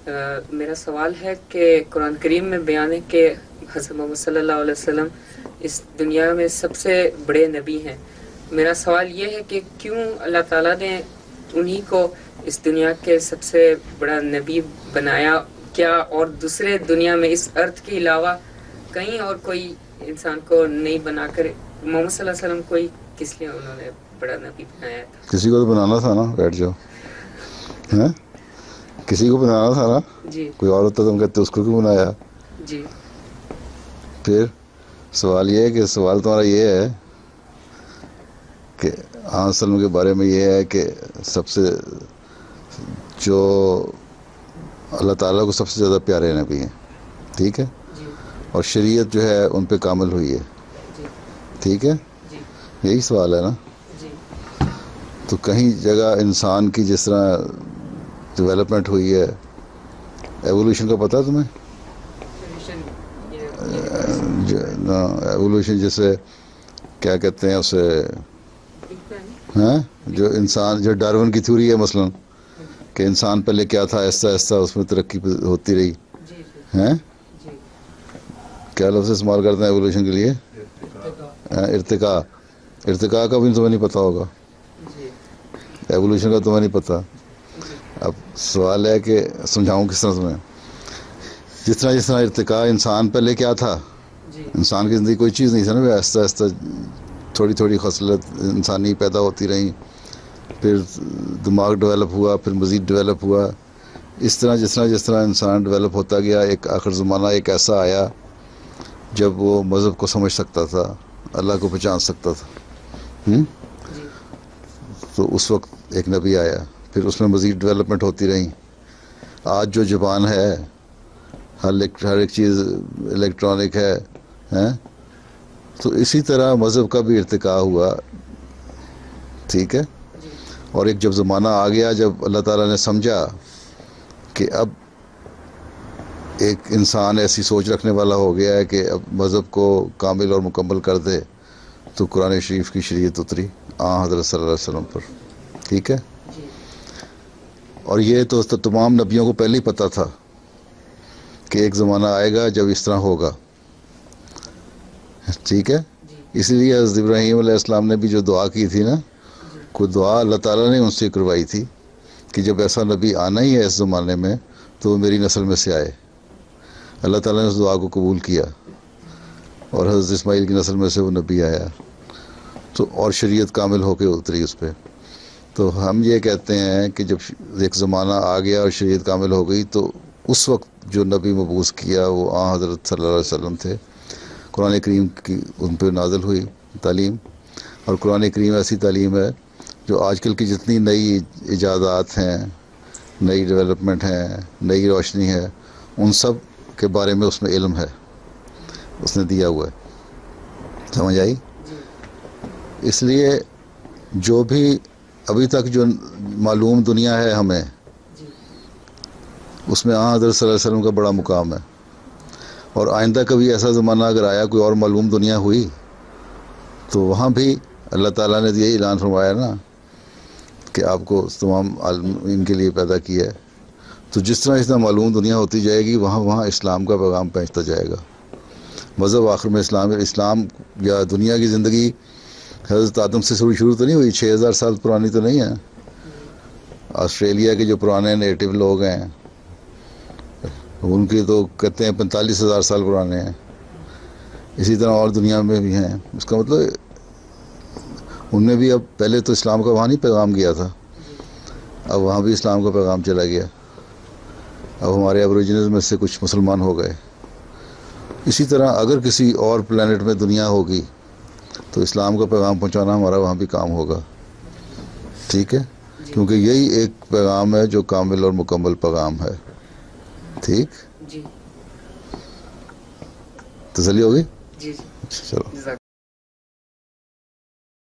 میرا سوال ہے کہ قرآن کریم میں بیان ہے کہ حضرت محمد صلی اللہ علیہ وسلم اس دنیا میں سب سے بڑے نبی ہیں. میرا سوال یہ ہے کہ کیوں اللہ تعالیٰ نے انہی کو اس دنیا کے سب سے بڑا نبی بنایا؟ کیا اور دوسرے دنیا میں اس ارتھ کے علاوہ کہیں اور کوئی انسان کو نہیں بنا کر محمد صلی اللہ علیہ وسلم کو ہی کس لیے انہوں نے بڑا نبی بنایا تھا؟ کسی کو تو بنانا تھا نا، بیٹھ جاؤ. ہیں کسی کو بنانا تھا نا. جی کوئی اور ہوتا تم کہتے اس کو کیوں بنایا؟ جی پھر سوال یہ ہے کہ سوال تمہارا یہ ہے کہ آن وسلم کے بارے میں یہ ہے کہ سب سے جو اللہ تعالیٰ کو سب سے زیادہ پیارے نبی ہیں، ٹھیک ہے، جی اور شریعت جو ہے ان پہ کامل ہوئی ہے، جی ٹھیک ہے، جی یہی سوال ہے نا. جی تو کہیں جگہ انسان کی جس طرح ڈیولپمنٹ ہوئی ہے، ایوولوشن کا پتہ ہے تمہیں؟ ایوولوشن جیسے کیا کہتے ہیں اسے، ہاں جو انسان، جو ڈارون کی تھیوری ہے مثلاً کہ انسان پہلے کیا تھا، آہستہ آہستہ اس میں ترقی ہوتی رہی، ہیں کیا لفظ استعمال کرتے ہیں ایوولوشن کے لیے؟ ارتقاء. ارتقاء کا بھی تمہیں نہیں پتہ ہوگا، ایوولوشن کا تمہیں نہیں پتہ. اب سوال ہے کہ سمجھاؤں کس طرح تمہیں. جس طرح ارتقاء، انسان پہلے کیا تھا، انسان کی زندگی کوئی چیز نہیں تھا نا، آہستہ آہستہ تھوڑی تھوڑی خصلت انسانی پیدا ہوتی رہیں، پھر دماغ ڈیولپ ہوا، پھر مزید ڈیولپ ہوا. اس طرح جس طرح انسان ڈیولپ ہوتا گیا، ایک آخر زمانہ ایک ایسا آیا جب وہ مذہب کو سمجھ سکتا تھا، اللہ کو پہچان سکتا تھا. تو اس وقت ایک نبی آیا، پھر اس میں مزید ڈیولپمنٹ ہوتی رہیں. آج جو زبان ہے، ہر ایک چیز الیکٹرانک ہے، ہیں، تو اسی طرح مذہب کا بھی ارتقاء ہوا، ٹھیک ہے. اور ایک جب زمانہ آ گیا جب اللہ تعالیٰ نے سمجھا کہ اب ایک انسان ایسی سوچ رکھنے والا ہو گیا ہے کہ اب مذہب کو کامل اور مکمل کر دے، تو قرآن شریف کی شریعت اتری حضرت صلی اللہ علیہ وسلم پر، ٹھیک ہے. اور یہ تو تمام نبیوں کو پہلے ہی پتہ تھا کہ ایک زمانہ آئے گا جب اس طرح ہوگا، ٹھیک ہے. اسی لیے حضرت ابراہیم علیہ السلام نے بھی جو دعا کی تھی نا، کوئی دعا اللہ تعالیٰ نے ان سے کروائی تھی کہ جب ایسا نبی آنا ہی ہے اس زمانے میں تو وہ میری نسل میں سے آئے. اللہ تعالیٰ نے اس دعا کو قبول کیا اور حضرت اسماعیل کی نسل میں سے وہ نبی آیا، تو اور شریعت کامل ہو کے اتری اس پہ. تو ہم یہ کہتے ہیں کہ جب ایک زمانہ آ گیا اور شریعت کامل ہو گئی، تو اس وقت جو نبی مبعوث کیا وہ حضرت صلی اللہ علیہ وسلم تھے. قرآن کریم کی ان پہ نازل ہوئی تعلیم، اور قرآن کریم ایسی تعلیم ہے جو آج کل کی جتنی نئی ایجادات ہیں، نئی ڈیولپمنٹ ہیں، نئی روشنی ہے، ان سب کے بارے میں اس میں علم ہے، اس نے دیا ہوا ہے. سمجھ آئی؟ اس لیے جو بھی ابھی تک جو معلوم دنیا ہے ہمیں، اس میں حضرت صلی اللہ علیہ وسلم کا بڑا مقام ہے. اور آئندہ کبھی ایسا زمانہ اگر آیا، کوئی اور معلوم دنیا ہوئی، تو وہاں بھی اللہ تعالیٰ نے یہی اعلان فرمایا نا کہ آپ کو تمام عالمین کے لیے پیدا کیا ہے. تو جس طرح معلوم دنیا ہوتی جائے گی، وہاں اسلام کا پیغام پہنچتا جائے گا. مذہب آخر میں اسلام یا دنیا کی زندگی حضرت آدم سے شروع تو نہیں ہوئی، 6000 سال پرانی تو نہیں ہے. آسٹریلیا کے جو پرانے نیٹو لوگ ہیں ان کے تو کہتے ہیں 45,000 سال پرانے ہیں. اسی طرح اور دنیا میں بھی ہیں. اس کا مطلب ان نے بھی اب پہلے تو اسلام کا وہاں نہیں پیغام گیا تھا، اب وہاں بھی اسلام کا پیغام چلا گیا. اب ہمارے ایبوریجنز میں سے کچھ مسلمان ہو گئے. اسی طرح اگر کسی اور پلانٹ میں دنیا ہوگی تو اسلام کا پیغام پہنچانا ہمارا وہاں بھی کام ہوگا، ٹھیک ہے، کیونکہ یہی ایک پیغام ہے جو کامل اور مکمل پیغام ہے. ٹھیک، تسلی ہوگی؟ جی چلو.